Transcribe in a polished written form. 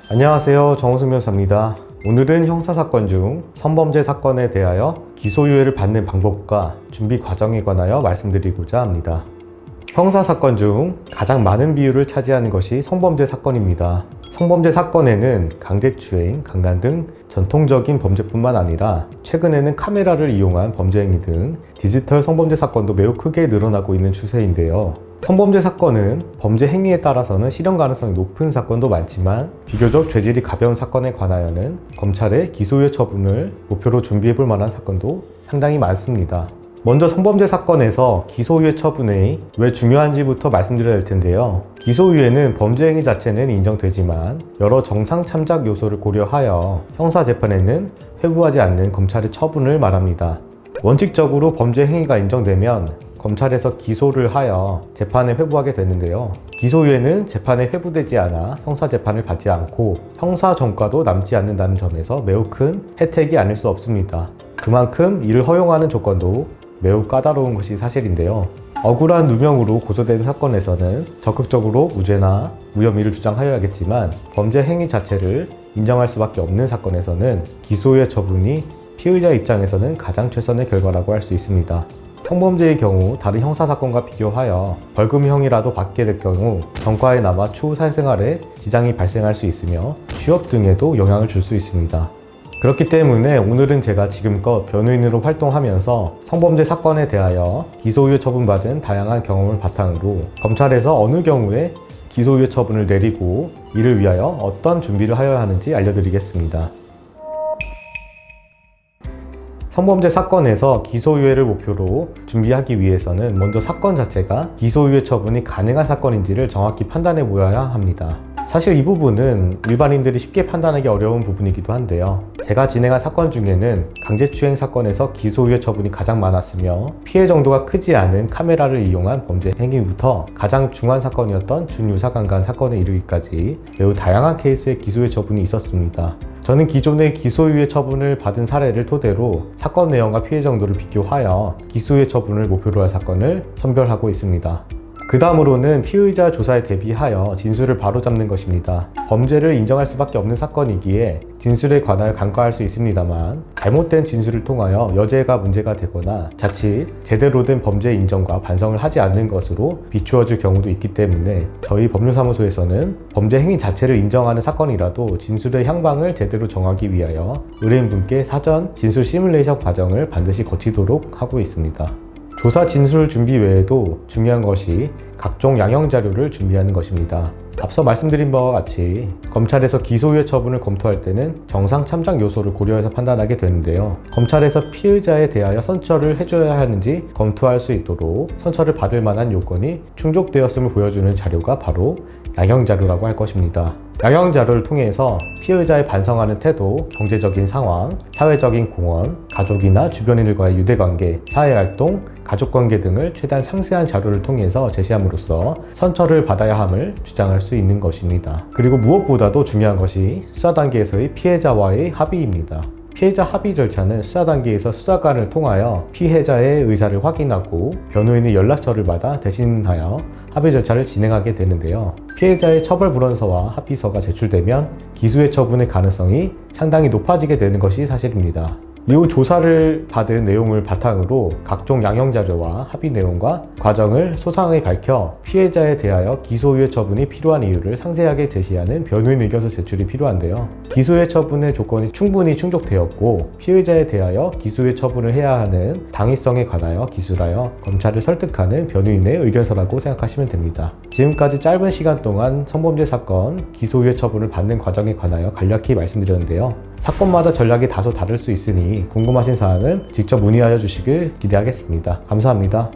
안녕하세요, 정우승 변호사입니다. 오늘은 형사사건 중 성범죄 사건에 대하여 기소유예를 받는 방법과 준비 과정에 관하여 말씀드리고자 합니다. 형사사건 중 가장 많은 비율을 차지하는 것이 성범죄 사건입니다. 성범죄 사건에는 강제추행, 강간 등 전통적인 범죄뿐만 아니라 최근에는 카메라를 이용한 범죄 행위 등 디지털 성범죄 사건도 매우 크게 늘어나고 있는 추세인데요. 성범죄 사건은 범죄 행위에 따라서는 실형 가능성이 높은 사건도 많지만 비교적 죄질이 가벼운 사건에 관하여는 검찰의 기소유예 처분을 목표로 준비해 볼 만한 사건도 상당히 많습니다. 먼저 성범죄 사건에서 기소유예 처분이 왜 중요한지부터 말씀드려야 할 텐데요. 기소유예는 범죄 행위 자체는 인정되지만 여러 정상 참작 요소를 고려하여 형사재판에는 회부하지 않는 검찰의 처분을 말합니다. 원칙적으로 범죄 행위가 인정되면 검찰에서 기소를 하여 재판에 회부하게 되는데요. 기소유예는 재판에 회부되지 않아 형사재판을 받지 않고 형사전과도 남지 않는다는 점에서 매우 큰 혜택이 아닐 수 없습니다. 그만큼 이를 허용하는 조건도 매우 까다로운 것이 사실인데요. 억울한 누명으로 고소된 사건에서는 적극적으로 무죄나 무혐의를 주장하여야겠지만 범죄 행위 자체를 인정할 수밖에 없는 사건에서는 기소유예 처분이 피의자 입장에서는 가장 최선의 결과라고 할 수 있습니다. 성범죄의 경우 다른 형사사건과 비교하여 벌금형이라도 받게 될 경우 전과에 남아 추후 사회생활에 지장이 발생할 수 있으며 취업 등에도 영향을 줄 수 있습니다. 그렇기 때문에 오늘은 제가 지금껏 변호인으로 활동하면서 성범죄 사건에 대하여 기소유예 처분받은 다양한 경험을 바탕으로 검찰에서 어느 경우에 기소유예 처분을 내리고 이를 위하여 어떤 준비를 하여야 하는지 알려드리겠습니다. 성범죄 사건에서 기소유예를 목표로 준비하기 위해서는 먼저 사건 자체가 기소유예 처분이 가능한 사건인지를 정확히 판단해 보아야 합니다. 사실 이 부분은 일반인들이 쉽게 판단하기 어려운 부분이기도 한데요. 제가 진행한 사건 중에는 강제추행 사건에서 기소유예 처분이 가장 많았으며 피해 정도가 크지 않은 카메라를 이용한 범죄 행위부터 가장 중한 사건이었던 준유사강간 사건에 이르기까지 매우 다양한 케이스의 기소유예 처분이 있었습니다. 저는 기존의 기소유예 처분을 받은 사례를 토대로 사건 내용과 피해 정도를 비교하여 기소유예 처분을 목표로 할 사건을 선별하고 있습니다. 그 다음으로는 피의자 조사에 대비하여 진술을 바로잡는 것입니다. 범죄를 인정할 수밖에 없는 사건이기에 진술에 관하여 간과할 수 있습니다만 잘못된 진술을 통하여 여죄가 문제가 되거나 자칫 제대로 된 범죄 인정과 반성을 하지 않는 것으로 비추어질 경우도 있기 때문에 저희 법률사무소에서는 범죄 행위 자체를 인정하는 사건이라도 진술의 향방을 제대로 정하기 위하여 의뢰인분께 사전 진술 시뮬레이션 과정을 반드시 거치도록 하고 있습니다. 조사 진술 준비 외에도 중요한 것이 각종 양형 자료를 준비하는 것입니다. 앞서 말씀드린 바와 같이 검찰에서 기소유예 처분을 검토할 때는 정상 참작 요소를 고려해서 판단하게 되는데요. 검찰에서 피의자에 대하여 선처를 해줘야 하는지 검토할 수 있도록 선처를 받을 만한 요건이 충족되었음을 보여주는 자료가 바로 양형 자료라고 할 것입니다. 양형 자료를 통해서 피의자의 반성하는 태도, 경제적인 상황, 사회적인 공헌, 가족이나 주변인들과의 유대관계, 사회활동, 가족관계 등을 최대한 상세한 자료를 통해서 제시함으로써 선처를 받아야 함을 주장할 수 있는 것입니다. 그리고 무엇보다도 중요한 것이 수사 단계에서의 피해자와의 합의입니다. 피해자 합의 절차는 수사 단계에서 수사관을 통하여 피해자의 의사를 확인하고 변호인의 연락처를 받아 대신하여 합의 절차를 진행하게 되는데요. 피해자의 처벌 불원서와 합의서가 제출되면 기소유예 처분의 가능성이 상당히 높아지게 되는 것이 사실입니다. 이후 조사를 받은 내용을 바탕으로 각종 양형 자료와 합의 내용과 과정을 소상하게 밝혀 피해자에 대하여 기소유예 처분이 필요한 이유를 상세하게 제시하는 변호인 의견서 제출이 필요한데요. 기소유예 처분의 조건이 충분히 충족되었고 피의자에 대하여 기소유예 처분을 해야 하는 당위성에 관하여 기술하여 검찰을 설득하는 변호인의 의견서라고 생각하시면 됩니다. 지금까지 짧은 시간 동안 성범죄 사건 기소유예 처분을 받는 과정에 관하여 간략히 말씀드렸는데요. 사건마다 전략이 다소 다를 수 있으니 궁금하신 사항은 직접 문의하여 주시길 기대하겠습니다. 감사합니다.